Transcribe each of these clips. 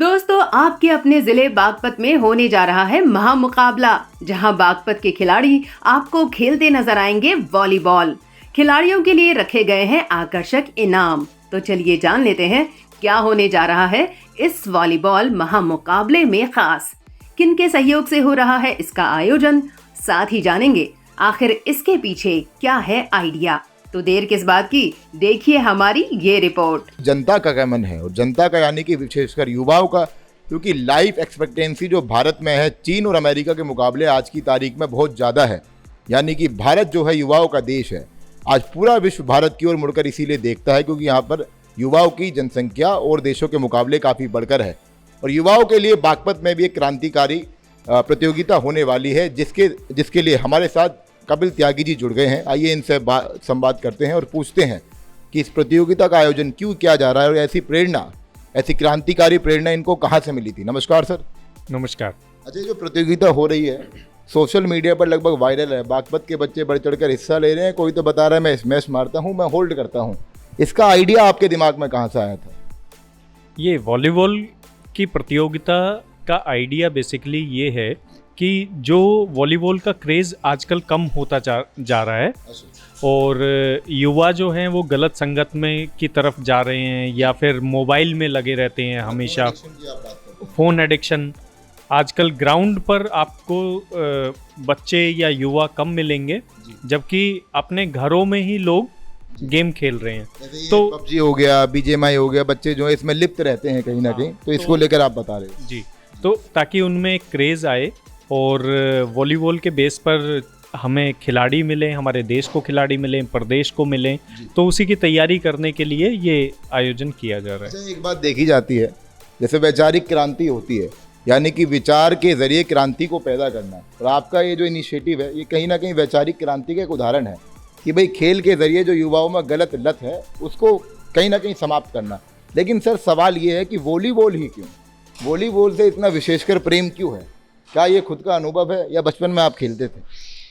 दोस्तों, आपके अपने जिले बागपत में होने जा रहा है महामुकाबला, जहां बागपत के खिलाड़ी आपको खेलते नजर आएंगे वॉलीबॉल। खिलाड़ियों के लिए रखे गए हैं आकर्षक इनाम। तो चलिए जान लेते हैं क्या होने जा रहा है इस वॉलीबॉल महामुकाबले में खास। किनके सहयोग से हो रहा है इसका आयोजन, साथ ही जानेंगे आखिर इसके पीछे क्या है आइडिया। तो देर किस बात की, देखिए हमारी ये रिपोर्ट। जनता का क्या मन है, और जनता का यानी कि विशेषकर युवाओं का, क्योंकि लाइफ एक्सपेक्टेंसी जो भारत में है चीन और अमेरिका के मुकाबले आज की तारीख में बहुत ज़्यादा है। यानी कि भारत जो है युवाओं का देश है। आज पूरा विश्व भारत की ओर मुड़कर इसीलिए देखता है क्योंकि यहाँ पर युवाओं की जनसंख्या और देशों के मुकाबले काफ़ी बढ़कर है। और युवाओं के लिए बागपत में भी एक क्रांतिकारी प्रतियोगिता होने वाली है, जिसके लिए हमारे साथ कपिल त्यागी जी जुड़ गए हैं। आइए इनसे संवाद करते हैं और पूछते हैं कि इस प्रतियोगिता का आयोजन क्यों किया जा रहा है और ऐसी क्रांतिकारी प्रेरणा इनको कहाँ से मिली थी। नमस्कार सर। नमस्कार। अच्छा, जो प्रतियोगिता हो रही है सोशल मीडिया पर लगभग वायरल है, बागपत के बच्चे बढ़ चढ़कर हिस्सा ले रहे हैं, कोई तो बता रहा है मैं स्मैश मारता हूँ, मैं होल्ड करता हूँ। इसका आइडिया आपके दिमाग में कहाँ से आया था? ये वॉलीबॉल की प्रतियोगिता का आइडिया बेसिकली ये है कि जो वॉलीबॉल का क्रेज़ आजकल कम होता जा रहा है और युवा जो हैं वो गलत संगत में की तरफ जा रहे हैं या फिर मोबाइल में लगे रहते हैं हमेशा। फ़ोन एडिक्शन आजकल ग्राउंड पर आपको बच्चे या युवा कम मिलेंगे, जबकि अपने घरों में ही लोग गेम खेल रहे हैं। तो पबजी हो गया, बीजीएमआई हो गया, बच्चे जो है इसमें लिप्त रहते हैं कहीं ना कहीं। तो इसको लेकर आप बता रहे हैं जी। तो ताकि उनमें एक क्रेज़ आए और वॉलीबॉल के बेस पर हमें खिलाड़ी मिले, हमारे देश को खिलाड़ी मिले, प्रदेश को मिले, तो उसी की तैयारी करने के लिए ये आयोजन किया जा रहा है। अच्छा, एक बात देखी जाती है, जैसे वैचारिक क्रांति होती है, यानी कि विचार के जरिए क्रांति को पैदा करना। और आपका ये जो इनिशिएटिव है ये कहीं ना कहीं वैचारिक क्रांति का एक उदाहरण है कि भाई खेल के जरिए जो युवाओं में गलत लत है उसको कहीं ना कहीं समाप्त करना। लेकिन सर सवाल ये है कि वॉलीबॉल ही क्यों, वॉलीबॉल से इतना विशेषकर प्रेम क्यों है? क्या ये खुद का अनुभव है या बचपन में आप खेलते थे?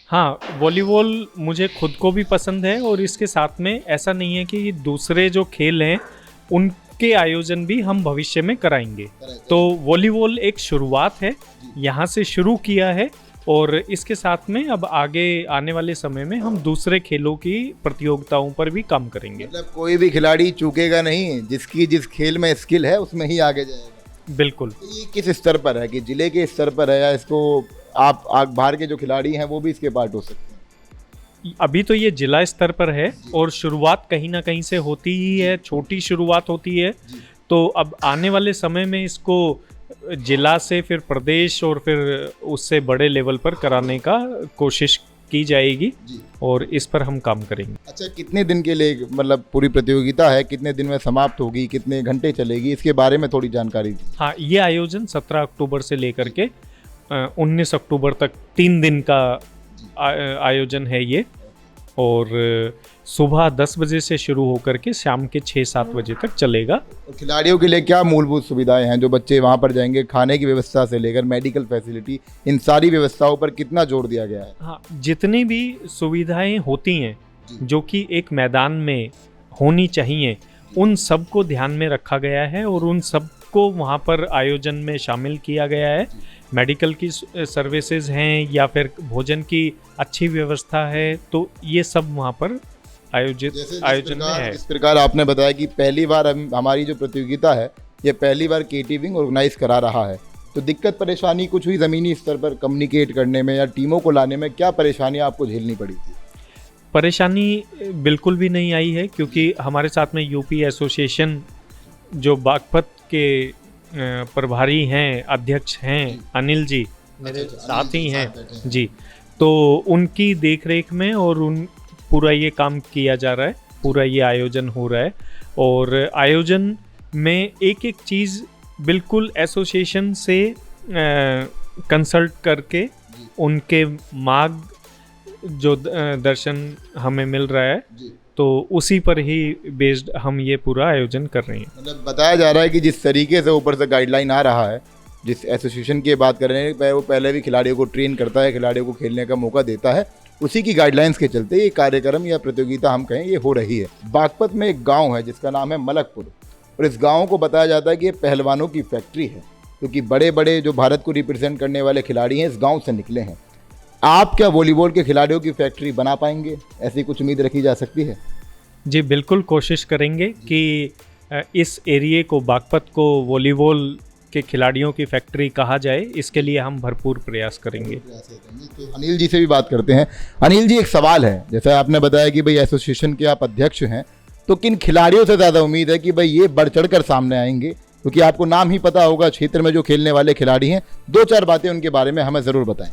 हाँ, वॉलीबॉल मुझे खुद को भी पसंद है और इसके साथ में ऐसा नहीं है कि दूसरे जो खेल हैं उनके आयोजन भी हम भविष्य में कराएंगे। तो वॉलीबॉल एक शुरुआत है, यहाँ से शुरू किया है और इसके साथ में अब आगे आने वाले समय में हम दूसरे खेलों की प्रतियोगिताओं पर भी काम करेंगे। मतलब कोई भी खिलाड़ी चूकेगा नहीं, जिसकी जिस खेल में स्किल है उसमें ही आगे जाएगा। बिल्कुल। ये किस स्तर पर है, कि जिले के स्तर पर है या इसको आप बाहर के जो खिलाड़ी हैं वो भी इसके पार्ट हो सकते हैं? अभी तो ये जिला स्तर पर है और शुरुआत कहीं ना कहीं से होती ही है, छोटी शुरुआत होती है। तो अब आने वाले समय में इसको जिला से फिर प्रदेश और फिर उससे बड़े लेवल पर कराने का कोशिश की जाएगी और इस पर हम काम करेंगे। अच्छा, कितने दिन के लिए मतलब पूरी प्रतियोगिता है, कितने दिन में समाप्त होगी, कितने घंटे चलेगी, इसके बारे में थोड़ी जानकारी दी। हाँ, ये आयोजन 17 अक्टूबर से लेकर के 19 अक्टूबर तक 3 दिन का आयोजन है ये, और सुबह 10 बजे से शुरू होकर के शाम के 6-7 बजे तक चलेगा। और खिलाड़ियों के लिए क्या मूलभूत सुविधाएं हैं जो बच्चे वहां पर जाएंगे? खाने की व्यवस्था से लेकर मेडिकल फैसिलिटी, इन सारी व्यवस्थाओं पर कितना जोर दिया गया है? हाँ, जितनी भी सुविधाएं होती हैं जो कि एक मैदान में होनी चाहिए, उन सब को ध्यान में रखा गया है और उन सब को वहाँ पर आयोजन में शामिल किया गया है। मेडिकल की सर्विसेज हैं या फिर भोजन की अच्छी व्यवस्था है, तो ये सब वहाँ पर आयोजन में है। इस प्रकार आपने बताया कि पहली बार हमारी जो प्रतियोगिता है ये पहली बार केटी विंग ऑर्गेनाइज करा रहा है, तो दिक्कत परेशानी कुछ हुई ज़मीनी स्तर पर कम्युनिकेट करने में या टीमों को लाने में? क्या परेशानी आपको झेलनी पड़ी थी? परेशानी बिल्कुल भी नहीं आई है, क्योंकि हमारे साथ में यूपी एसोसिएशन जो बागपत के प्रभारी हैं, अध्यक्ष हैं, अनिल जी मेरे साथ ही हैं जी, तो उनकी देखरेख में और पूरा ये काम किया जा रहा है, पूरा ये आयोजन हो रहा है। और आयोजन में एक एक चीज़ बिल्कुल एसोसिएशन से कंसल्ट करके उनके मार्ग जो दर्शन हमें मिल रहा है, तो उसी पर ही बेस्ड हम ये पूरा आयोजन कर रहे हैं। मतलब बताया जा रहा है कि जिस तरीके से ऊपर से गाइडलाइन आ रहा है, जिस एसोसिएशन की बात कर रहे हैं, वो पहले भी खिलाड़ियों को ट्रेन करता है, खिलाड़ियों को खेलने का मौका देता है, उसी की गाइडलाइंस के चलते ये कार्यक्रम या प्रतियोगिता हम कहें ये हो रही है। बागपत में एक गांव है जिसका नाम है मलकपुर, और इस गांव को बताया जाता है कि ये पहलवानों की फैक्ट्री है, क्योंकि बड़े बड़े जो भारत को रिप्रेजेंट करने वाले खिलाड़ी हैं इस गांव से निकले हैं। आप क्या वॉलीबॉल के खिलाड़ियों की फैक्ट्री बना पाएंगे? ऐसी कुछ उम्मीद रखी जा सकती है? जी बिल्कुल, कोशिश करेंगे कि इस एरिए को, बागपत को वॉलीबॉल के खिलाड़ियों की फैक्ट्री कहा जाए, इसके लिए हम भरपूर प्रयास करेंगे। तो अनिल जी से भी बात करते हैं। अनिल जी, एक सवाल है, जैसे आपने बताया कि भाई एसोसिएशन के आप अध्यक्ष हैं, तो किन खिलाड़ियों से ज़्यादा उम्मीद है कि भाई ये बढ़ चढ़ कर सामने आएंगे? क्योंकि आपको नाम ही पता होगा क्षेत्र में जो खेलने वाले खिलाड़ी हैं, 2-4 बातें उनके बारे में हमें ज़रूर बताएं।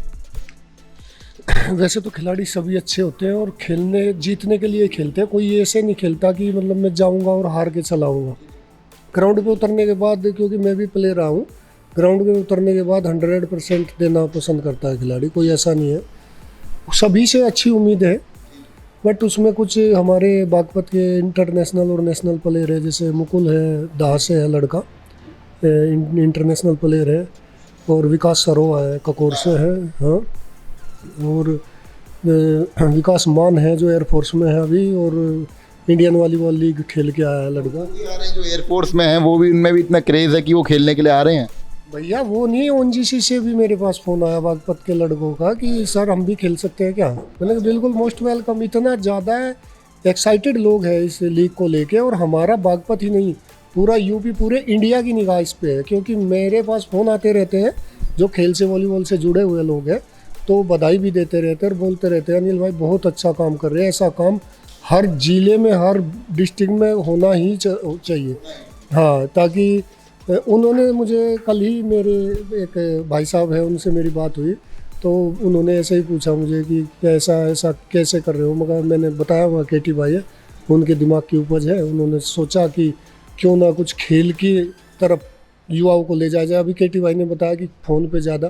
वैसे तो खिलाड़ी सभी अच्छे होते हैं और खेलने जीतने के लिए खेलते हैं। कोई ऐसे नहीं खेलता कि मतलब मैं जाऊंगा और हार के चला आऊँगा। ग्राउंड पे उतरने के बाद, क्योंकि मैं भी प्लेयर रहा हूँ, ग्राउंड पे उतरने के बाद 100% देना पसंद करता है खिलाड़ी। कोई ऐसा नहीं है, सभी से अच्छी उम्मीद है। बट उसमें कुछ हमारे बागपत के इंटरनेशनल और नेशनल प्लेयर है, जैसे मुकुल है, दाह से है लड़का, इंटरनेशनल प्लेयर है, और विकास सरोवा है, ककोर से है, हाँ, और विकास मान है जो एयरफोर्स में है अभी, और इंडियन वॉलीबॉल लीग खेल के आया है लड़का। जो एयरफोर्स में है वो भी, उनमें भी इतना क्रेज़ है कि वो खेलने के लिए आ रहे हैं। भैया वो नहीं, ONGC से भी मेरे पास फ़ोन आया बागपत के लड़कों का कि सर हम भी खेल सकते हैं क्या? मैंने कहा बिल्कुल मोस्ट वेलकम। इतना ज़्यादा एक्साइटेड लोग हैं इस लीग को लेके, और हमारा बागपत ही नहीं, पूरा यूपी, पूरे इंडिया की निगाह इस पे है। क्योंकि मेरे पास फ़ोन आते रहते हैं जो खेल से, वॉलीबॉल से जुड़े हुए लोग हैं, तो बधाई भी देते रहते हैं और बोलते रहते हैं अनिल भाई बहुत अच्छा काम कर रहे हैं। ऐसा काम हर ज़िले में, हर डिस्ट्रिक्ट में होना ही चाहिए। हाँ, ताकि उन्होंने मुझे कल ही, मेरे एक भाई साहब है, उनसे मेरी बात हुई, तो उन्होंने ऐसे ही पूछा मुझे कि ऐसा कैसे कर रहे हो? मगर मैंने बताया हुआ केटी भाई है, उनके दिमाग की उपज है। उन्होंने सोचा कि क्यों ना कुछ खेल की तरफ युवाओं को ले जाया जाए। अभी केटी भाई ने बताया कि फ़ोन पे ज़्यादा,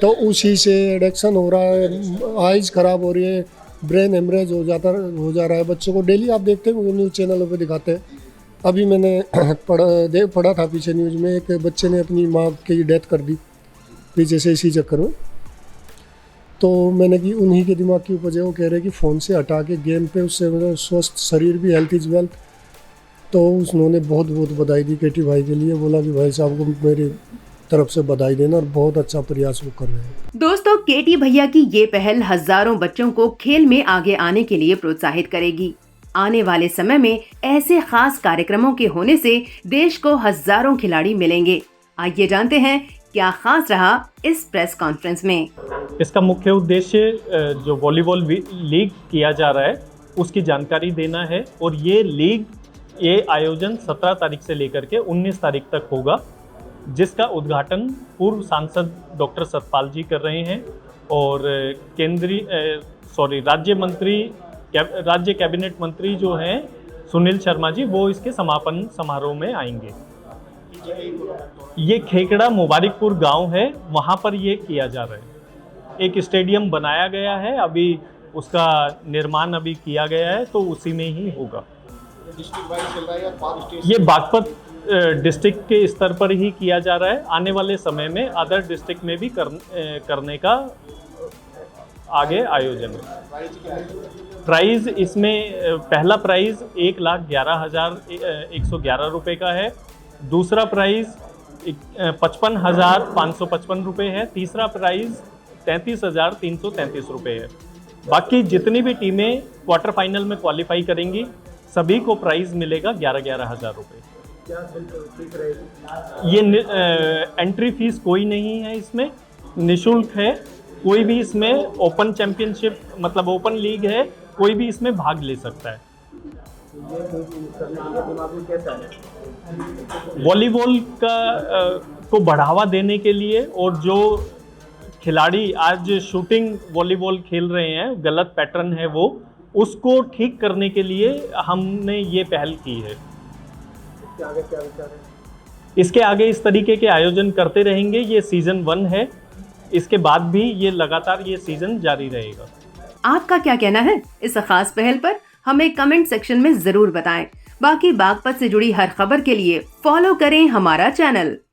तो उसी से एडिक्शन हो रहा है, आइज़ ख़राब हो रही है, ब्रेन हेमरेज हो जा रहा है बच्चों को। डेली आप देखते हैं, न्यूज़ चैनलों पे दिखाते हैं। अभी मैंने पढ़ा था पीछे न्यूज़ में, एक बच्चे ने अपनी माँ की डेथ कर दी पीछे से इसी चक्कर में। तो मैंने कि उन्हीं के दिमाग की उपज है। वो कह रहे कि फ़ोन से हटा के गेम पे, उससे मतलब स्वस्थ शरीर भी, हेल्थ इज़ वेल्थ। तो उन्होंने बहुत बहुत बधाई दी केटी भाई के लिए, बोला कि भाई साहब को मेरी तरफ से बधाई देना, और बहुत अच्छा प्रयास वो कर रहे हैं। दोस्तों, केटी भैया की ये पहल हजारों बच्चों को खेल में आगे आने के लिए प्रोत्साहित करेगी। आने वाले समय में ऐसे खास कार्यक्रमों के होने से देश को हजारों खिलाड़ी मिलेंगे। आइए जानते हैं क्या खास रहा इस प्रेस कॉन्फ्रेंस में। इसका मुख्य उद्देश्य जो वॉलीबॉल लीग किया जा रहा है उसकी जानकारी देना है, और ये आयोजन 17 तारीख से लेकर के 19 तारीख तक होगा, जिसका उद्घाटन पूर्व सांसद डॉक्टर सतपाल जी कर रहे हैं, और राज्य कैबिनेट मंत्री जो हैं सुनील शर्मा जी, वो इसके समापन समारोह में आएंगे। ये खेकड़ा मुबारकपुर गांव है, वहां पर ये किया जा रहा है। एक स्टेडियम बनाया गया है, अभी उसका निर्माण अभी किया गया है, तो उसी में ही होगा। ये बागपत डिस्ट्रिक्ट के स्तर पर ही किया जा रहा है। आने वाले समय में अदर डिस्ट्रिक्ट में भी करने का आगे आयोजन है। प्राइज़ इसमें, पहला प्राइज़ 1,11,111 रुपये का है, दूसरा प्राइज़ 55,555 रुपये है, तीसरा प्राइज़ 33,333 रुपये है। बाकी जितनी भी टीमें क्वार्टर फाइनल में क्वालिफाई करेंगी, सभी को प्राइज़ मिलेगा 11,000 रुपये। ये एंट्री फीस कोई नहीं है, इसमें निःशुल्क है। कोई भी इसमें ओपन चैंपियनशिप, मतलब ओपन लीग है, कोई भी इसमें भाग ले सकता है। वॉलीबॉल को बढ़ावा देने के लिए, और जो खिलाड़ी आज शूटिंग वॉलीबॉल खेल रहे हैं, गलत पैटर्न है वो, उसको ठीक करने के लिए हमने ये पहल की है। इसके आगे इस तरीके के आयोजन करते रहेंगे। ये सीजन 1 है, इसके बाद भी ये लगातार ये सीजन जारी रहेगा। आपका क्या कहना है इस खास पहल पर? हमें कमेंट सेक्शन में जरूर बताएं। बाकी बागपत से जुड़ी हर खबर के लिए फॉलो करें हमारा चैनल।